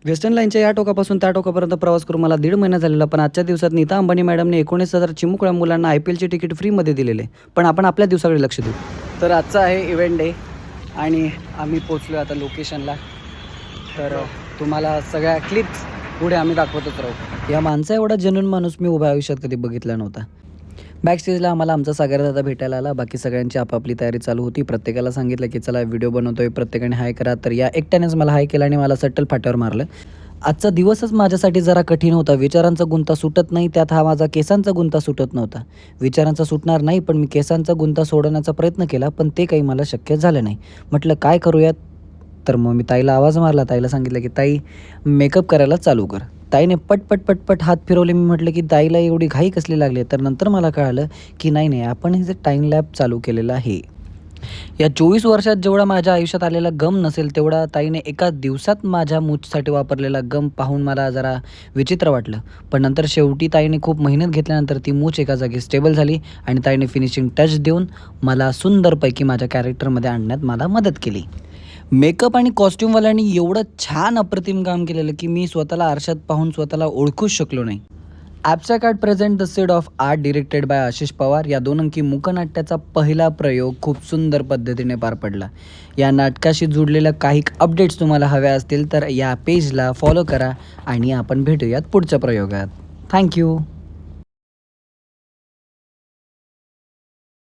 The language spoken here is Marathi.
वेस्टर्न लाईनच्या या टोकापासून त्या टोकापर्यंत प्रवास करून मला 1.5 महिना झालेला, पण आजच्या दिवसात नीता अंबानी मॅडमने 19,000 चिमुकल्या मुलांना IPLचे तिकीट फ्रीमध्ये दिलेले. पण आपण आपल्या दिवसाकडे लक्ष देऊ. तर आजचा आहे इव्हेंट डे आणि आम्ही पोचलो आता लोकेशनला. तर तुम्हाला सगळ्या क्लिप्स पुढे आम्ही दाखवतच राहू. या माणसा एवढा जेन्युइन माणूस मी उभ्या आयुष्यात कधी बघितला नव्हता. बॅक स्टेजला आम्हाला आमचा सागरदादा भेटायला आला. बाकी सगळ्यांची आपापली तयारी चालू होती. प्रत्येकाला सांगितलं की चला व्हिडिओ बनवतोय, प्रत्येकाने हाय करा. तर या एकट्यानेच मला हाय केला आणि मला सट्टल फाट्यावर मारलं. आजचा दिवसच माझ्यासाठी जरा कठीण होता. विचारांचा गुंता सुटत नाही, त्यात हा माझा केसांचा गुंता सुटत नव्हता. विचारांचा सुटणार नाही, पण मी केसांचा गुंता सोडवण्याचा प्रयत्न केला, पण ते काही मला शक्य झालं नाही. म्हटलं काय करूयात? तर मग मी ताईला आवाज मारला. ताईला सांगितलं की ताई मेकअप करायला चालू कर. ताईने पटपट पटपट हात फिरवले. मी म्हटलं की ताईला एवढी घाई कसली लागली? तर नंतर मला कळालं की नाही आपण हे जे टाईम लॅब चालू केलेलं आहे, या 24 वर्षात जेवढा माझ्या आयुष्यात आलेला गम नसेल तेवढा ताईने एका दिवसात माझ्या मूछसाठी वापरलेला गम पाहून मला जरा विचित्र वाटलं. पण नंतर शेवटी ताईने खूप मेहनत घेतल्यानंतर ती मूछ एका जागी स्टेबल झाली आणि ताईने फिनिशिंग टच देऊन मला सुंदरपैकी माझ्या कॅरेक्टरमध्ये आणण्यात मला मदत केली. मेकअप आणि कॉस्ट्यूमवाल्यांनी एवढं छान अप्रतिम काम केलेलं की मी स्वतःला आरशात पाहून स्वतःला ओळखूच शकलो नाही. Abstract art present the seed of art directed bye Ashish Pawar या 2 अंकी मूकनाट्याचा पहिला प्रयोग खूप सुंदर पद्धतीने पार पडला. या नाटकाशी जुडलेल्या काही अपडेट्स तुम्हाला हव्या असतील तर या पेजला फॉलो करा आणि आपण भेटूयात पुढच्या प्रयोगात. थँक्यू.